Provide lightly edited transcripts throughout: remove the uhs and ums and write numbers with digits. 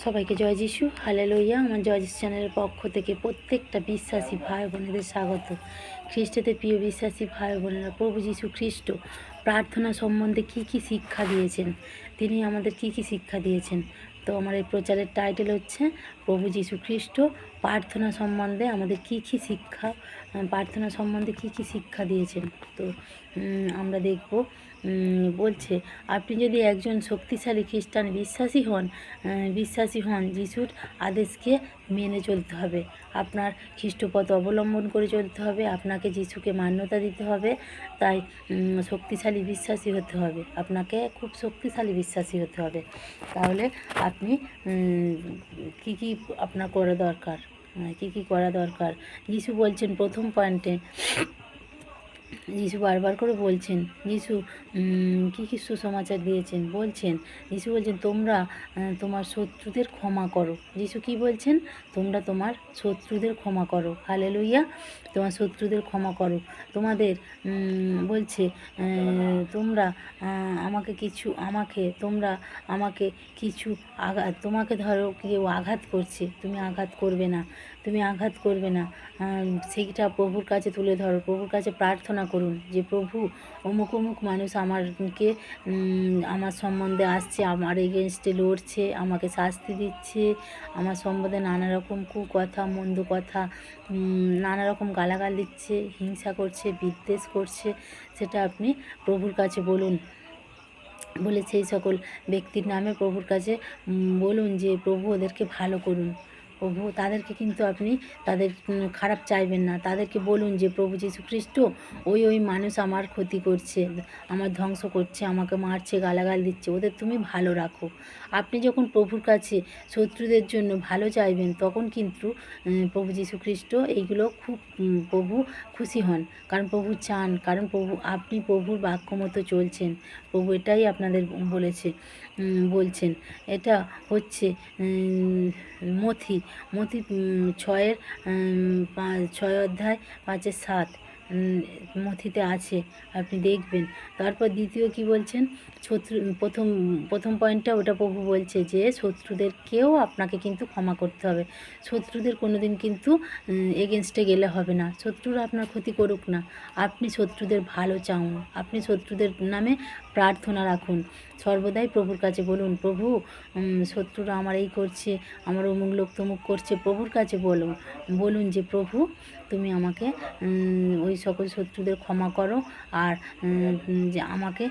সবাইকে জয় যিশু, হালেলুয়া। আমার জয় যিশু চ্যানেলের পক্ষ থেকে প্রত্যেকটা বিশ্বাসী ভাই বোনেদের স্বাগত। খ্রিস্টতে প্রিয় বিশ্বাসী ভাই বোনেরা, প্রভু যিশু খ্রিস্ট প্রার্থনা সম্বন্ধে কি কি শিক্ষা দিয়েছেন, তিনি আমাদের কি কি শিক্ষা দিয়েছেন। তো আমার এই প্রচারের টাইটেল হচ্ছে প্রভু যিশু খ্রিস্ট প্রার্থনা সম্বন্ধে আমাদের কি কি শিক্ষা, প্রার্থনা সম্বন্ধে কি কি শিক্ষা দিয়েছেন। তো আমরা দেখব। বলছে, আপনি যদি একজন শক্তিশালী খ্রিস্টান বিশ্বাসী হন, যিশুর আদেশকে মেনে চলতে হবে। আপনার খ্রিস্টপথ অবলম্বন করে চলতে হবে, আপনাকে যিশুকে মান্যতা দিতে হবে। তাই শক্তিশালী বিশ্বাসী হতে হবে, আপনাকে খুব শক্তিশালী বিশ্বাসী হতে হবে। তাহলে আপনি কি কি আপনার করা দরকার, কি করা দরকার। যিশু বলছেন প্রথম পয়েন্টে, যিশু বারবার করে বলছেন, যিশু কী সুসমাচার দিয়েছেন। যিশু বলছেন তোমরা তোমার শত্রুদের ক্ষমা করো। যিশু কি বলছেন? তোমরা তোমার শত্রুদের ক্ষমা করো। হালেলুইয়া। তোমার শত্রুদের ক্ষমা করো। তোমাদের বলছে তোমরা আমাকে কিছু তোমাকে ধরো কেউ আঘাত করছে, তুমি আঘাত করবে না। সেইটা প্রভুর কাছে তুলে ধরো, প্রভুর কাছে প্রার্থনা করুন যে প্রভু অমুক মানুষ আমার সম্বন্ধে আসছে, আমার এগেনস্টে লড়ছে, আমাকে শাস্তি দিচ্ছে, আমার সম্বন্ধে নানা রকম কুকথা, মন্দ কথা, নানা রকম গালাগাল দিচ্ছে, হিংসা করছে, বিদ্বেষ করছে। সেটা আপনি প্রভুর কাছে বলুন। বলে সেই সকল ব্যক্তির নামে প্রভুর কাছে বলুন যে প্রভু ওদেরকে ভালো করুন। প্রভু তাদেরকে কিন্তু আপনি তাদের খারাপ চাইবেন না। তাদেরকে বলুন যে প্রভু যীশু খ্রিস্ট ওই মানুষ আমার ক্ষতি করছে, আমার ধ্বংস করছে, আমাকে মারছে, গালাগাল দিচ্ছে, ওদের তুমি ভালো রাখো। আপনি যখন প্রভুর কাছে শত্রুদের জন্য ভালো চাইবেন, তখন কিন্তু প্রভু যীশু খ্রিস্ট এইগুলো খুব প্রভু খুশি হন। কারণ প্রভু চান, কারণ আপনি প্রভুর বাক্য মতো চলছেন। প্রভু এটাই আপনাদের বলছেন। এটা হচ্ছে মথি 6 অধ্যায় 5-7 মথিতে আছে, আপনি দেখবেন। তারপর দ্বিতীয় কি বলছেন, প্রথম পয়েন্টটা ওটা প্রভু বলছে যে শত্রুদেরকেও আপনাকে কিন্তু ক্ষমা করতে হবে। শত্রুদের কোনো দিন কিন্তু এগেনস্টে গেলে হবে না। শত্রুরা আপনার ক্ষতি করুক না, আপনি শত্রুদের ভালো চাউন, আপনি শত্রুদের নামে প্রার্থনা রাখুন। সর্বদাই প্রভুর কাছে বলুন, প্রভু শত্রুরা আমার এই করছে, আমার অমুক লোক তমুক করছে। প্রভুর কাছে বলুন যে প্রভু তুমি আমাকে ওই সকল শত্রুদের ক্ষমা করো, আর যে আমাকে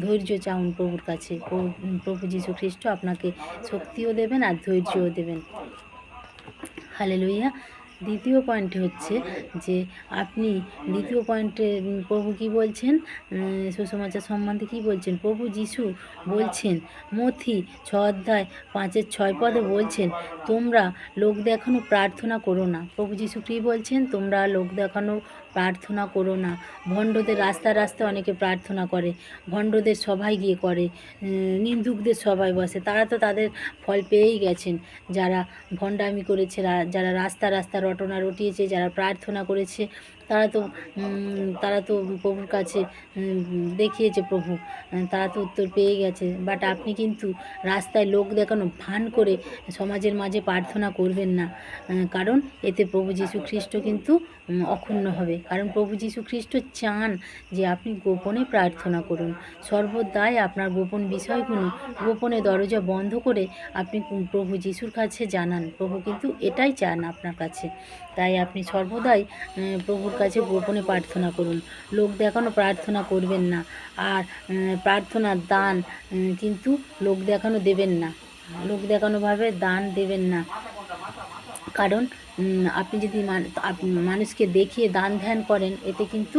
ধৈর্য চাউন প্রভুর কাছে। প্রভু যীশু খ্রিস্ট আপনাকে শক্তিও দেবেন আর ধৈর্যও দেবেন। হালেলুইয়া। দ্বিতীয় পয়েন্টে হচ্ছে যে দ্বিতীয় পয়েন্টে প্রভু কি বলছেন, সুসমাচার সম্বন্ধে কি বলছেন। প্রভু যীশু বলছেন মথি 6 অধ্যায় 5-6 বলছেন, তোমরা লোক দেখানো প্রার্থনা করো না। প্রভু যীশু কী বলছেন? তোমরা লোক দেখানো প্রার্থনা করো না। ভণ্ডদের রাস্তায় অনেকে প্রার্থনা করে, ভণ্ডদের সভায় গিয়ে করে, নিন্দুকদের সভায় বসে। তারা তো তাদের ফল পেয়েই গেছেন। যারা ভণ্ডামি করেছে, যারা রাস্তা রটনা রটিয়েছে, যারা প্রার্থনা করেছে, তারা তো প্রভুর কাছে দেখিয়েছে প্রভু, তারা তো উত্তর পেয়ে গেছে। বাট আপনি কিন্তু রাস্তায় লোক দেখানো ভান করে সমাজের মাঝে প্রার্থনা করবেন না, কারণ এতে প্রভু যীশু খ্রিস্ট কিন্তু অক্ষুণ্ণ হবে। কারণ প্রভু যীশু খ্রিস্ট চান যে আপনি গোপনে প্রার্থনা করুন। সর্বদাই আপনার গোপন বিষয়গুলো, গোপনে দরজা বন্ধ করে আপনি প্রভু যীশুর কাছে জানান। প্রভু কিন্তু এটাই চান আপনার কাছে। তাই আপনি সর্বদাই প্রভুর কাছে গোপনে প্রার্থনা করুন, লোক দেখানো প্রার্থনা করবেন না। আর প্রার্থনার দান কিন্তু লোক দেখানো দেবেন না, লোক দেখানোভাবে দান দেবেন না। কারণ আপনি যদি মানুষকে দেখিয়ে দান ধ্যান করেন, এতে কিন্তু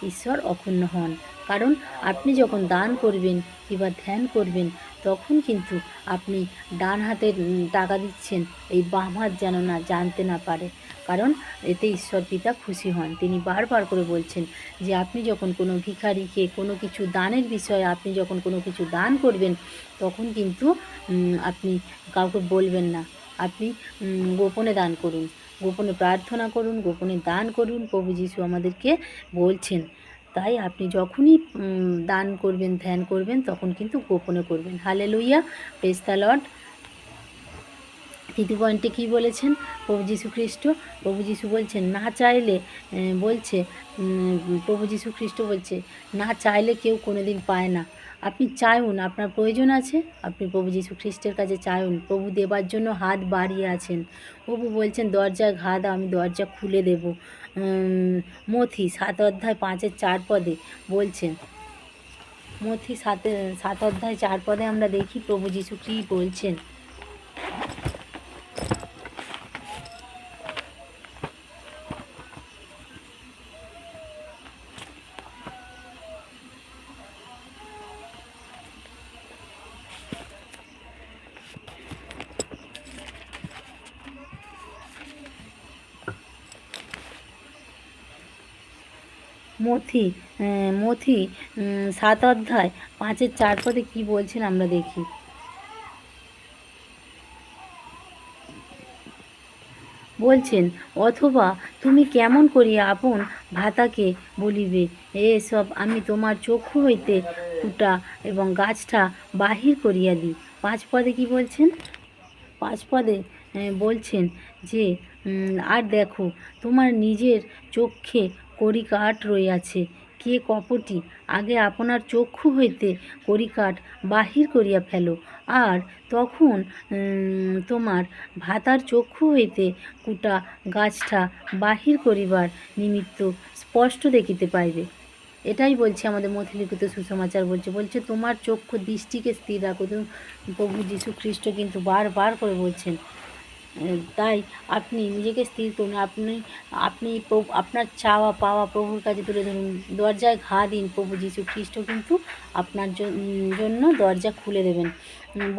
ঈশ্বর অক্ষুণ্ণ হন। কারণ আপনি যখন দান করবেন কিংবা ধ্যান করবেন, তখন কিন্তু আপনি ডান হাতের টাকা দিচ্ছেন, এই বাম হাত যেন না জানতে না পারে। কারণ এতে ঈশ্বর পিতা খুশি হন। তিনি বারবার করে বলছেন যে আপনি যখন কোনো ভিখারিকে কোনো কিছু দানের বিষয়ে আপনি যখন কোনো কিছু দান করবেন, তখন কিন্তু আপনি কাউকে বলবেন না। আপনি গোপনে দান করুন, গোপনে প্রার্থনা করুন, গোপনে দান করুন। প্রভু যীশু আমাদেরকে বলছেন। তাই আপনি যখনই দান করবেন, ধ্যান করবেন, তখন কিন্তু গোপনে করবেন। Hallelujah, praise the lord. তৃতীয় পয়েন্টে কী বলেছেন প্রভু যীশু খ্রিস্ট? প্রভু যীশু বলছেন না চাইলে, বলছে প্রভু যীশু খ্রিস্ট বলছে না চাইলে কেউ কোনো দিন পায় না। আপনি চাইুন, আপনার প্রয়োজন আছে, আপনি প্রভু যীশু খ্রিস্টের কাছে চাইুন। প্রভু দেবার জন্য হাত বাড়িয়ে আছেন। প্রভু বলছেন দরজায় ঘা দাও, আমি দরজা খুলে দেব। মথি 7:5-4 বলছেন। মথি 7:4 আমরা দেখি প্রভু যীশু কী বলছেন। মথি 7:5-4 কী বলছেন আমরা দেখি। বলছেন অথবা তুমি কেমন করিয়া আপন ভাতাকে বলিবে, এসব আমি তোমার চক্ষু হইতে কুটা এবং গাছটা বাহির করিয়া দিই। 5 কী বলছেন? 5 বলছেন যে আর দেখো তোমার নিজের চক্ষে কড়িকাঠ রইয়াছে, কে কপটি, আগে আপনার চক্ষু হইতে কড়িকাঠ বাহির করিয়া ফেলো, আর তখন তোমার ভাতার চক্ষু হইতে কুটা গাছটা বাহির করিবার নিমিত্ত স্পষ্ট দেখিতে পাইবে। এটাই বলছে আমাদের মথিলিখিত সুসমাচার, বলছে তোমার চক্ষু দৃষ্টিকে স্থির রাখো। প্রভু যীশু খ্রিস্ট কিন্তু বারবার করে বলছেন। তাই আপনি নিজেকে স্থির করুন। আপনি আপনার চাওয়া পাওয়া প্রভুর কাছে তুলে ধরুন। দরজায় ঘা দিন, প্রভু যীশু খ্রিস্ট কিন্তু আপনার জন্য দরজা খুলে দেবেন।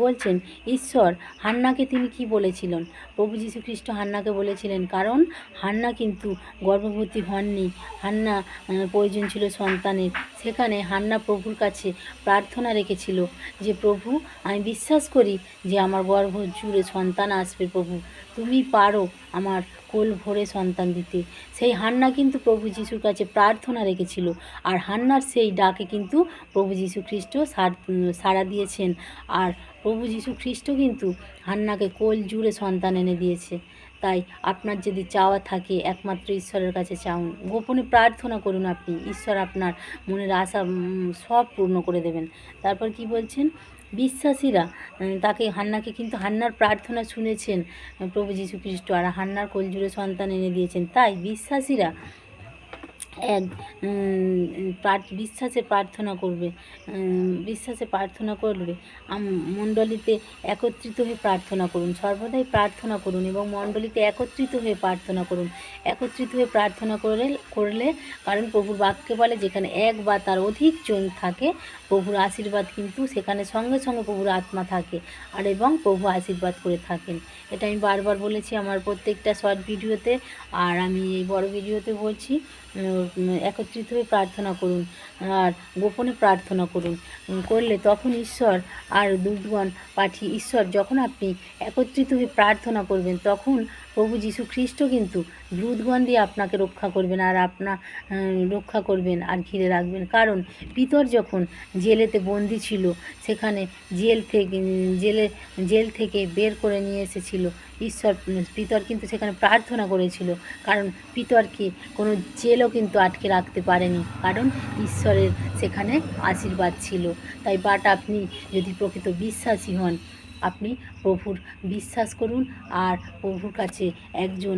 বলছেন ঈশ্বর হান্নাকে তিনি কি বলেছিলেন? প্রভু যীশু খ্রিস্ট হান্নাকে বলেছিলেন, কারণ হান্না কিন্তু গর্ভবতী হননি, হান্না প্রয়োজন ছিল সন্তানের। সেখানে হান্না প্রভুর কাছে প্রার্থনা রেখেছিল যে প্রভু, আমি বিশ্বাস করি যে আমার গর্ভ জুড়ে সন্তান আসবে, প্রভু তুমি পারো আমার কোল ভরে সন্তান দিতে। সেই হান্না কিন্তু প্রভু যীশুর কাছে প্রার্থনা রেখেছিল, আর হান্নার সেই ডাকে কিন্তু প্রভু যীশু খ্রিস্ট সাড়া দিয়েছেন। আর প্রভু যীশু খ্রিস্ট কিন্তু হান্নাকে কোল জুড়ে সন্তান এনে দিয়েছে। তাই আপনার যদি চাওয়া থাকে একমাত্র ঈশ্বরের কাছে চাউন, গোপনে প্রার্থনা করুন, আপনি ঈশ্বর আপনার মনের আশা সব পূর্ণ করে দেবেন। তারপর কি বলছেন? বিশ্বাসীরা তাকে হান্নাকে কিন্তু হান্নার প্রার্থনা শুনেছেন প্রভু যীশু খ্রিস্ট, আর হান্নার কোল জুড়ে সন্তান এনে দিয়েছেন। তাই বিশ্বাসীরা বিশ্বাসে প্রার্থনা করবে, মণ্ডলীতে একত্রিত হয়ে প্রার্থনা করুন। সর্বদাই প্রার্থনা করুন এবং মণ্ডলীতে একত্রিত হয়ে প্রার্থনা করুন। একত্রিত হয়ে প্রার্থনা করলে কারণ প্রভুর বাক্যে বলে যেখানে এক বা তার অধিক জন থাকে প্রভুর আশীর্বাদ কিন্তু সেখানে সঙ্গে সঙ্গে প্রভুর আত্মা থাকে আর এবং প্রভু আশীর্বাদ করে থাকেন। এটা আমি বারবার বলেছি আমার প্রত্যেকটা শর্ট ভিডিওতে, আর আমি এই বড় ভিডিওতে বলছি। একত্রিত হয়ে প্রার্থনা করুন আর গোপনে প্রার্থনা করলে তখন ঈশ্বর আর দূতগণ পাঠিয়ে যখন আপনি একত্রিত হয়ে প্রার্থনা করবেন তখন প্রভু যীশু খ্রিস্ট কিন্তু দূতগণ দিয়ে আপনাকে রক্ষা করবেন আর ঘিরে রাখবেন। কারণ পিতর যখন জেলেতে বন্দি ছিল, সেখানে জেল থেকে বের করে নিয়ে এসেছিল পিতর কিন্তু সেখানে প্রার্থনা করেছিল, কারণ পিতরকে কোনো জেলও কিন্তু আটকে রাখতে পারেনি, কারণ ঈশ্বরের সেখানে আশীর্বাদ ছিল। তাই আপনি যদি প্রকৃত বিশ্বাসী হন, আপনি প্রভুর বিশ্বাস করুন আর প্রভুর কাছে একজন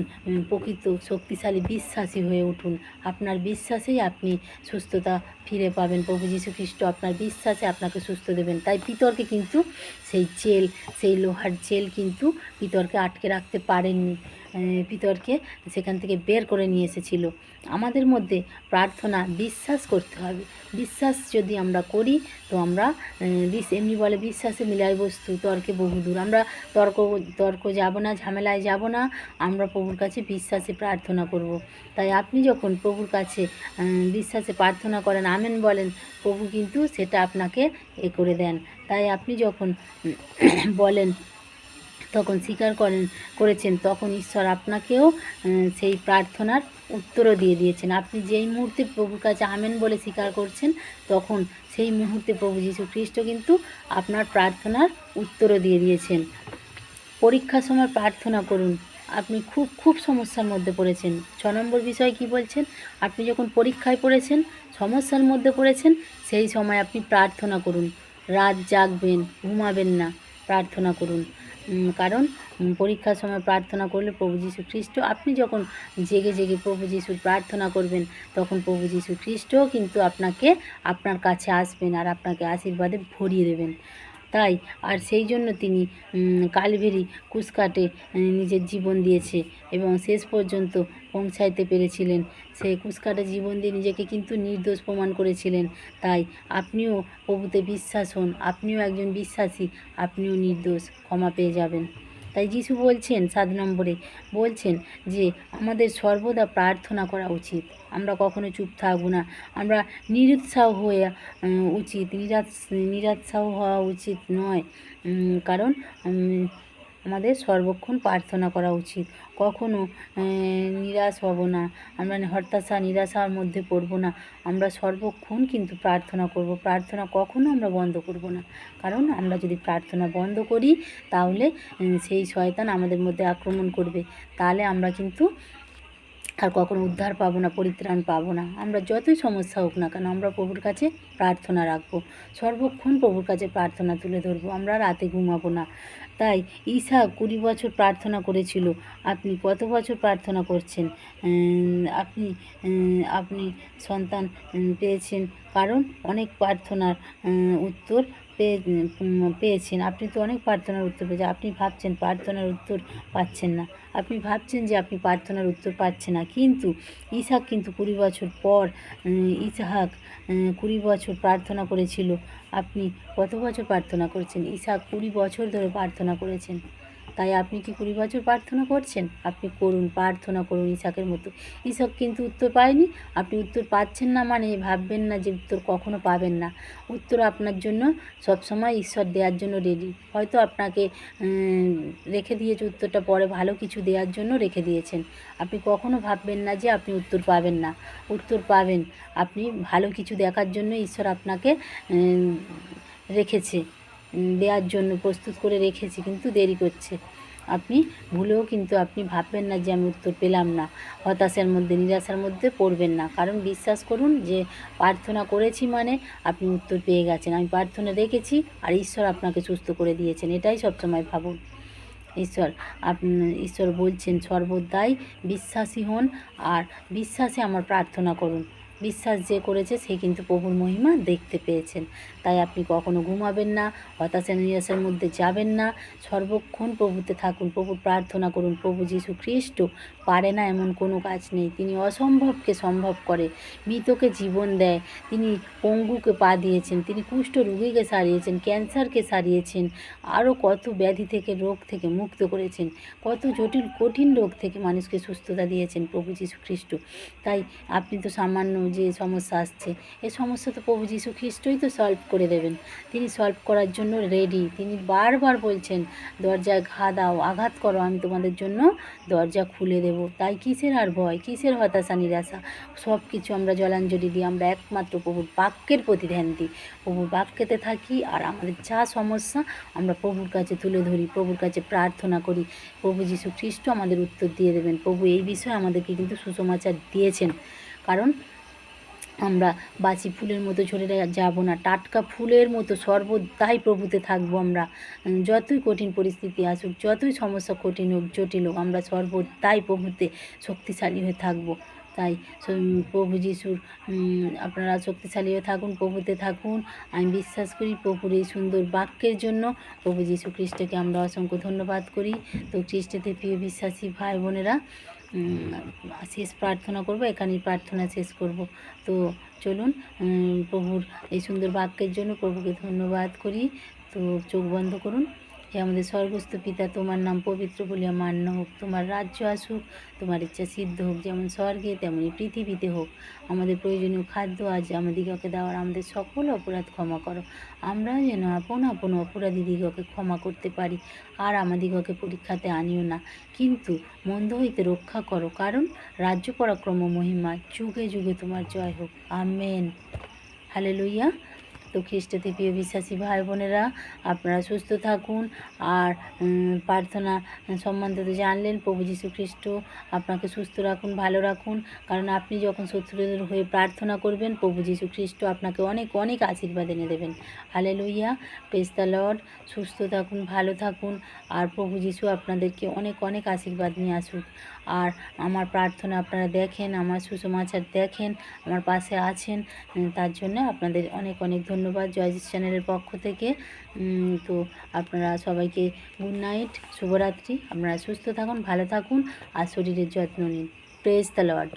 প্রকৃত শক্তিশালী বিশ্বাসী হয়ে উঠুন। আপনার বিশ্বাসেই আপনি সুস্থতা ফিরে পাবেন। প্রভু যীশু খ্রিস্ট আপনার বিশ্বাসে আপনাকে সুস্থ দেবেন। তাই পিতরকে কিন্তু সেই লোহার জেল কিন্তু পিতরকে আটকে রাখতে পারেননি, পিতরকে সেখান থেকে বের করে নিয়ে এসেছিল। আমাদের মধ্যে প্রার্থনা বিশ্বাস করতে হবে। বিশ্বাস যদি আমরা করি তো আমরা এমনি বলে বিশ্বাসে মিলাই বস্তু তর্কে বহুদূর। আমরা তর্ক যাব না, ঝামেলায় যাব না, আমরা প্রভুর কাছে বিশ্বাসে প্রার্থনা করব। তাই আপনি যখন প্রভুর কাছে বিশ্বাসে প্রার্থনা করেন, আমেন বলেন, প্রভু কিন্তু সেটা আপনাকে করে দেন। তাই আপনি যখন বলেন তখন স্বীকার করেছেন, তখন ঈশ্বর আপনাকেও সেই প্রার্থনার উত্তরও দিয়ে দিয়েছেন। আপনি যেই মুহূর্তে প্রভুর কাছে আমেন বলে স্বীকার করছেন, তখন সেই মুহূর্তে প্রভু যীশু খ্রিস্ট কিন্তু আপনার প্রার্থনার উত্তরও দিয়ে দিয়েছেন। পরীক্ষার সময় প্রার্থনা করুন। আপনি খুব সমস্যার মধ্যে পড়েছেন। 6 নম্বর বিষয় কি বলছেন? আপনি যখন পরীক্ষায় পড়েছেন, সমস্যার মধ্যে পড়েছেন, সেই সময় আপনি প্রার্থনা করুন। রাত জাগবেন, ঘুমাবেন না, প্রার্থনা করুন। কারণ পরীক্ষার সময় প্রার্থনা করলে প্রভু যীশু খ্রিস্ট, আপনি যখন জেগে জেগে প্রভু যীশুর প্রার্থনা করবেন, তখন প্রভু যীশু খ্রিস্টও কিন্তু আপনার কাছে আসবেন আর আপনাকে আশীর্বাদে ভরিয়ে দেবেন। তাই আর সেই জন্য তিনি কালভেরি কুশকাঠে নিজের জীবন দিয়েছে এবং শেষ পর্যন্ত পৌঁছাইতে পেরেছিলেন। সে কুশকাঠে জীবন দিয়ে নিজেকে কিন্তু নির্দোষ প্রমাণ করেছিলেন। তাই আপনিও প্রভুতে বিশ্বাস হন, আপনিও একজন বিশ্বাসী, আপনিও নির্দোষ, ক্ষমা পেয়ে যাবেন। তাই যিশু বলছেন 7 নম্বরে বলছেন যে আমাদের সর্বদা প্রার্থনা করা উচিত। আমরা কখনো চুপ থাকবো না, আমরা নিরুৎসাহ হয়ে নিরুৎসাহ হওয়া উচিত নয়। কারণ আমাদের সর্বক্ষণ প্রার্থনা করা উচিত। কখনো নিরাশ হব না, আমরা হতাশা নিরাশার মধ্যে পড়ব না। আমরা সর্বক্ষণ কিন্তু প্রার্থনা করব। প্রার্থনা কখনো আমরা বন্ধ করব না। কারণ আমরা যদি প্রার্থনা বন্ধ করি, তাহলে সেই শয়তান আমাদের মধ্যে আক্রমণ করবে। তাহলে আমরা কিন্তু আর কখনো উদ্ধার পাবো না, পরিত্রাণ পাবো না। আমরা যতই সমস্যা হোক না কেন, আমরা প্রভুর কাছে প্রার্থনা রাখবো, সর্বক্ষণ প্রভুর কাছে প্রার্থনা তুলে ধরবো, আমরা রাতে ঘুমাবো না। তাই ইসাক 20 বছর প্রার্থনা করেছিল। আপনি কত বছর প্রার্থনা করছেন? আপনি সন্তান পেয়েছেন কারণ অনেক প্রার্থনার উত্তর পেয়েছেন। আপনি তো অনেক প্রার্থনার উত্তর পেয়েছেন। আপনি ভাবছেন প্রার্থনার উত্তর পাচ্ছেন না, আপনি ভাবছেন যে আপনি প্রার্থনার উত্তর পাচ্ছেন না, কিন্তু ইসাক কিন্তু 20 বছর পর ইসহাক 20 বছর প্রার্থনা করেছিল। আপনি কত বছর প্রার্থনা করছেন? ইসাক 20 বছর ধরে প্রার্থনা করেছেন। তাই আপনি কি 20 বছর প্রার্থনা করছেন? আপনি করুন, প্রার্থনা করুন ইসাকের মতো। ইসাক কিন্তু উত্তর পায়নি। আপনি উত্তর পাচ্ছেন না মানে ভাববেন না যে উত্তর কখনো পাবেন না। উত্তর আপনার জন্য সবসময় ঈশ্বর দেওয়ার জন্য রেডি। হয়তো আপনাকে রেখে দিয়েছে উত্তরটা, পরে ভালো কিছু দেওয়ার জন্য রেখে দিয়েছেন। আপনি কখনো ভাববেন না যে আপনি উত্তর পাবেন না, উত্তর পাবেন। আপনি ভালো কিছু দেখার জন্য ঈশ্বর আপনাকে রেখেছে, দেওয়ার জন্য প্রস্তুত করে রেখেছে, কিন্তু দেরি করছে। আপনি ভুলেও কিন্তু আপনি ভাববেন না যে আমি উত্তর পেলাম না, হতাশার মধ্যে নিরাশার মধ্যে পড়বেন না। কারণ বিশ্বাস করুন যে প্রার্থনা করেছি মানে আপনি উত্তর পেয়ে গেছেন। আমি প্রার্থনা রেখেছি আর ঈশ্বর আপনাকে সুস্থ করে দিয়েছেন, এটাই সবসময় ভাবুন। ঈশ্বর বলছেন সর্বদাই বিশ্বাসী হন আর বিশ্বাসে আমার প্রার্থনা করুন। বিশ্বাস যে করেছে সে কিন্তু প্রভুর মহিমা দেখতে পেয়েছেন। তাই আপনি কখনো ঘুমাবেন না, হতাশা নিরাশার মধ্যে যাবেন না, সর্বক্ষণ প্রভুতে থাকুন, প্রভুর প্রার্থনা করুন। প্রভু যীশু খ্রিস্ট পারে না এমন কোনো কাজ নেই। তিনি অসম্ভবকে সম্ভব করে, মৃতকে জীবন দেয়, তিনি পঙ্গুকে পা দিয়েছেন, তিনি কুষ্ঠ রোগীকে সারিয়েছেন, ক্যান্সারকে সারিয়েছেন, আরও কত ব্যাধি থেকে রোগ থেকে মুক্ত করেছেন, কত জটিল কঠিন রোগ থেকে মানুষকে সুস্থতা দিয়েছেন প্রভু যীশু খ্রিস্ট। তাই আপনি তো সামান্য যে সমস্যা আসছে, এই সমস্যা তো প্রভু যীশু খ্রিস্টই তো সলভ করে দেবেন। তিনি সলভ করার জন্য রেডি। তিনি বারবার বলছেন দরজায় ঘা দাও, আঘাত করো, আমি তোমাদের জন্য দরজা খুলে দেব। তাই কিসের আর ভয়, কিসের হতাশা নিরাশা? সব কিছু আমরা জলাঞ্জলি দিই, আমরা একমাত্র প্রভুর বাক্যের প্রতি ধ্যান দিই, প্রভুর বাক্যেতে থাকি আর আমাদের যা সমস্যা আমরা প্রভুর কাছে তুলে ধরি, প্রভুর কাছে প্রার্থনা করি। প্রভু যীশু খ্রিস্ট আমাদের উত্তর দিয়ে দেবেন। প্রভু এই বিষয়ে আমাদেরকে কিন্তু সুসমাচার দিয়েছেন। কারণ আমরা বাসি ফুলের মতো ঝরে যাব না, টাটকা ফুলের মতো সর্বদাই প্রভুতে থাকবো। আমরা যতই কঠিন পরিস্থিতি আসুক, যতই সমস্যা কঠিন হোক, জটিল হোক, আমরা সর্বদাই প্রভুতে শক্তিশালী হয়ে থাকবো। তাই প্রভু যিশুর আপনারা শক্তিশালী হয়ে থাকুন, প্রভুতে থাকুন। আমি বিশ্বাস করি প্রভুর এই সুন্দর বাক্যের জন্য প্রভু যীশু খ্রিস্টকে আমরা অসংখ্য ধন্যবাদ করি। তো খ্রিস্টেতে প্রিয় বিশ্বাসী ভাই বোনেরা, শেষ প্রার্থনা করব, এখানেই প্রার্থনা শেষ করব। তো চলুন প্রভুর এই সুন্দর বাক্যের জন্য প্রভুকে ধন্যবাদ করি। তো চোখ বন্ধ করুন। হে আমাদের স্বর্গস্থ পিতা, তোমার নাম পবিত্র বলিয়া মান্য হোক, তোমার রাজ্য আসুক, তোমার ইচ্ছা সিদ্ধ হোক, যেমন স্বর্গে তেমনি পৃথিবীতে হোক। আমাদের প্রয়োজনীয় খাদ্য আজ আমাদিগকে দাও, আমাদের সকল অপরাধ ক্ষমা করো, আমরা যেন আপন আপন অপরাধীদিগকে ক্ষমা করতে পারি। আর আমাদিগকে পরীক্ষাতে আনিও না, কিন্তু মন্দ হইতে রক্ষা করো, কারণ রাজ্য পরাক্রম মহিমা যুগে যুগে তোমার জয় হোক। আমেন। হালেলুইয়া। তো খ্রিস্টতে প্রিয় বিশ্বাসী ভাই বোনেরা, আপনারা সুস্থ থাকুন। আর প্রার্থনা সম্বন্ধে তো জানলেন, প্রভু যীশু খ্রিস্ট আপনাকে সুস্থ রাখুন, ভালো রাখুন। কারণ আপনি যখন শত্রুদের হয়ে প্রার্থনা করবেন, প্রভু যীশু খ্রিস্ট আপনাকে অনেক অনেক আশীর্বাদ এনে দেবেন। হালেলুইয়া। Praise the lord. সুস্থ থাকুন, ভালো থাকুন, আর প্রভু যীশু আপনাদেরকে অনেক অনেক আশীর্বাদ নিয়ে আসুক। আর আমার প্রার্থনা আপনারা দেখেন, আমার সুসমাচার দেখেন, আমার পাশে আছেন, তার জন্য আপনাদের অনেক অনেক ধন্যবাদ জয়জিৎ চ্যানেলের পক্ষ থেকে। তো আপনারা সবাইকে গুড নাইট, শুভরাত্রি। আপনারা সুস্থ থাকুন, ভালো থাকুন, আর শরীরের যত্ন নিন। Praise the Lord.